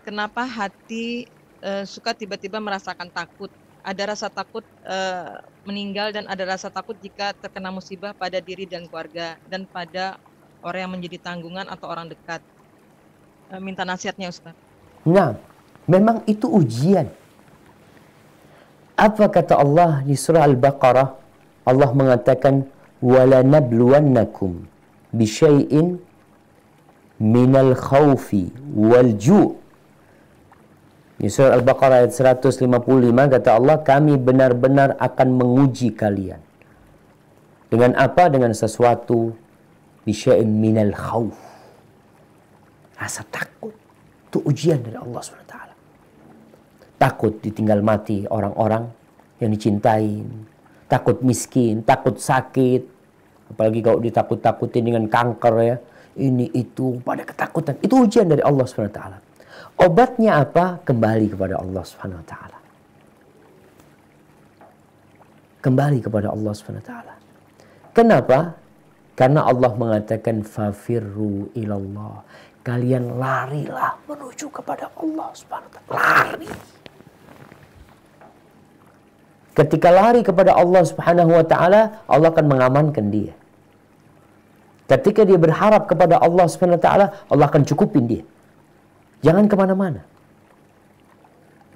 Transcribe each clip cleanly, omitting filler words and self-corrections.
Kenapa hati suka tiba-tiba merasakan takut? Ada rasa takut meninggal dan ada rasa takut jika terkena musibah pada diri dan keluarga dan pada orang yang menjadi tanggungan atau orang dekat. Minta nasihatnya Ustaz. Nah, memang itu ujian. Apa kata Allah di surah Al-Baqarah? Allah mengatakan, وَلَنَبْلُوَنَّكُمْ بِشَيْءٍ مِنَ الْخَوْفِ وَالْجُوءِ. Di surah Al-Baqarah ayat 155 kata Allah, kami benar-benar akan menguji kalian. Dengan apa? Dengan sesuatu bisya'in minal khawf. Rasa takut. Itu ujian dari Allah SWT. Takut ditinggal mati orang-orang yang dicintain. Takut miskin, takut sakit. Apalagi kalau ditakut-takutin dengan kanker ya. Ini itu pada ketakutan. Itu ujian dari Allah SWT. Obatnya apa? Kembali kepada Allah SWT. Kembali kepada Allah SWT. Kenapa? Karena Allah mengatakan fafirru ilallah. Kalian larilah menuju kepada Allah SWT. Lari. Ketika lari kepada Allah Subhanahu wa taala, Allah akan mengamankan dia. Ketika dia berharap kepada Allah Subhanahu wa taala, Allah akan cukupin dia. Jangan kemana-mana.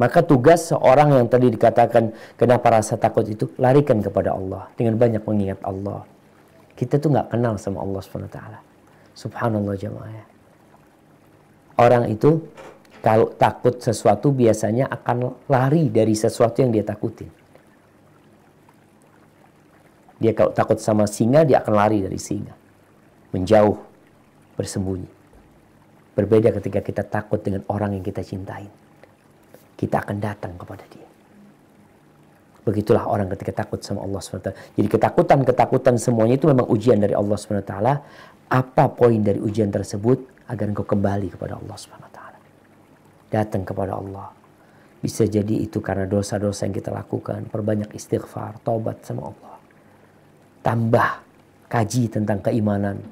Maka tugas seorang yang tadi dikatakan kenapa rasa takut itu, larikan kepada Allah dengan banyak mengingat Allah. Kita tuh nggak kenal sama Allah Subhanahu wa taala. Subhanallah jamaah. Orang itu kalau takut sesuatu biasanya akan lari dari sesuatu yang dia takutin. Dia kalau takut sama singa, dia akan lari dari singa. Menjauh, bersembunyi. Berbeda ketika kita takut dengan orang yang kita cintai. Kita akan datang kepada dia. Begitulah orang ketika takut sama Allah SWT. Jadi ketakutan-ketakutan semuanya itu memang ujian dari Allah SWT. Apa poin dari ujian tersebut? Agar engkau kembali kepada Allah SWT. Datang kepada Allah. Bisa jadi itu karena dosa-dosa yang kita lakukan. Perbanyak istighfar, taubat sama Allah. Tambah kaji tentang keimanan.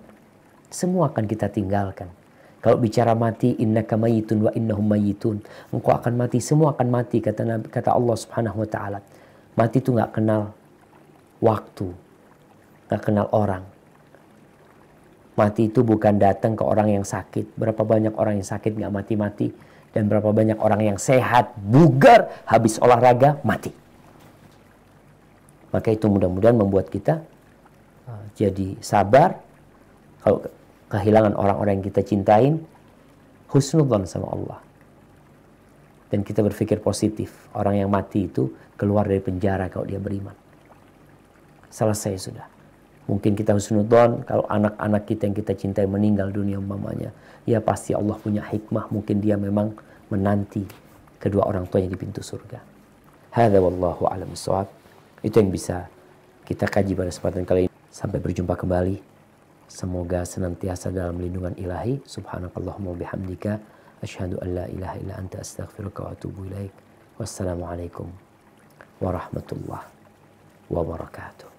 Semua akan kita tinggalkan. Kalau bicara mati, innaka mayitun wa innahum mayitun. Engkau akan mati, semua akan mati, kata Allah Subhanahu wa taala. Mati itu nggak kenal waktu, nggak kenal orang. Mati itu bukan datang ke orang yang sakit. Berapa banyak orang yang sakit nggak mati-mati, dan berapa banyak orang yang sehat, bugar, habis olahraga, mati. Maka itu mudah-mudahan membuat kita jadi sabar. Kalau kehilangan orang-orang yang kita cintain, husnudzon sama Allah. Dan kita berpikir positif. Orang yang mati itu keluar dari penjara kalau dia beriman. Selesai sudah. Mungkin kita husnudzon kalau anak-anak kita yang kita cintai meninggal dunia umpamanya. Ya pasti Allah punya hikmah. Mungkin dia memang menanti kedua orang tuanya di pintu surga. Hadza wallahu a'lam bissawab. Itu yang bisa kita kaji pada kesempatan kali ini. Sampai berjumpa kembali. Semoga senantiasa dalam lindungan ilahi. Subhanakallahumma bihamdika. Asyhadu an la ilaha illa anta astaghfiruka wa atubu ilaik. Wassalamualaikum warahmatullahi wabarakatuh.